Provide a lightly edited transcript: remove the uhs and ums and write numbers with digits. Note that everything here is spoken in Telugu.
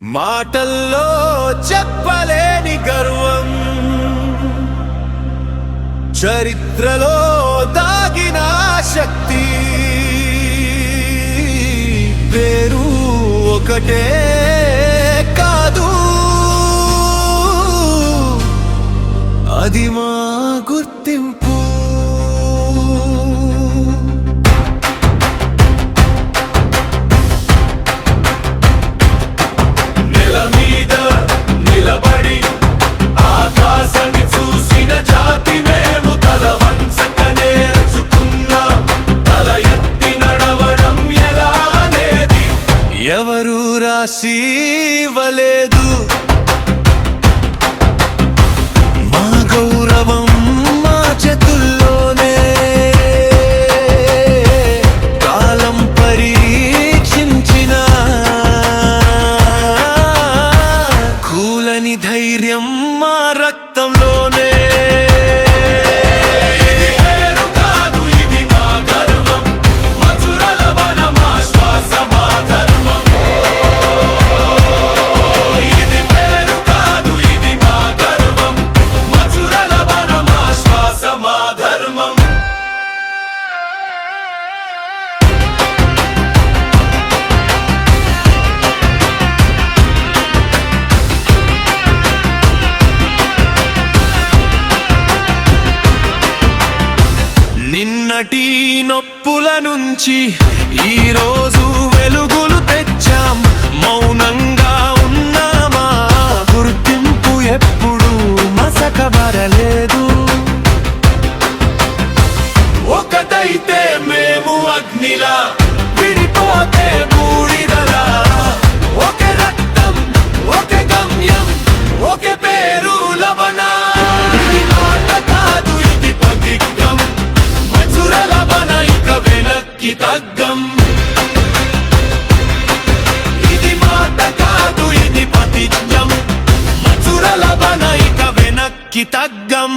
మాటల్లో చెప్పలేని గర్వం, చరిత్రలో దాగిన శక్తి, పేరు ఒకటే కాదు, అది మా గుర్తింపు. ఎవరు రాసివ్వలేదు మా గౌరవం, మా చేతుల్లోనే. కాలం పరీక్షించిన కూలని ధైర్యం మా రక్తంలోనే. నిన్నటి నొప్పుల నుంచి ఈరోజు వెలుగులు తెచ్చాం. మౌనంగా ఉన్నామా, గుర్తింపు ఎప్పుడు మసకబరలేదు. ఒకటైతే మేము అగ్నిలా, విడిపోతే బూడిదలా. ఒకే రక్తం, ఒకే గమ్యం, ఒకే పేరు లవణ. ఇది మాట కాదు, ఇది ప్రతిజ్ఞం. వెనక్కి తగ్గం. ఇది మాట కాదు, ఇది ప్రతిజ్ఞం. మధురల బన ఇక వెనక్కి తగ్గం.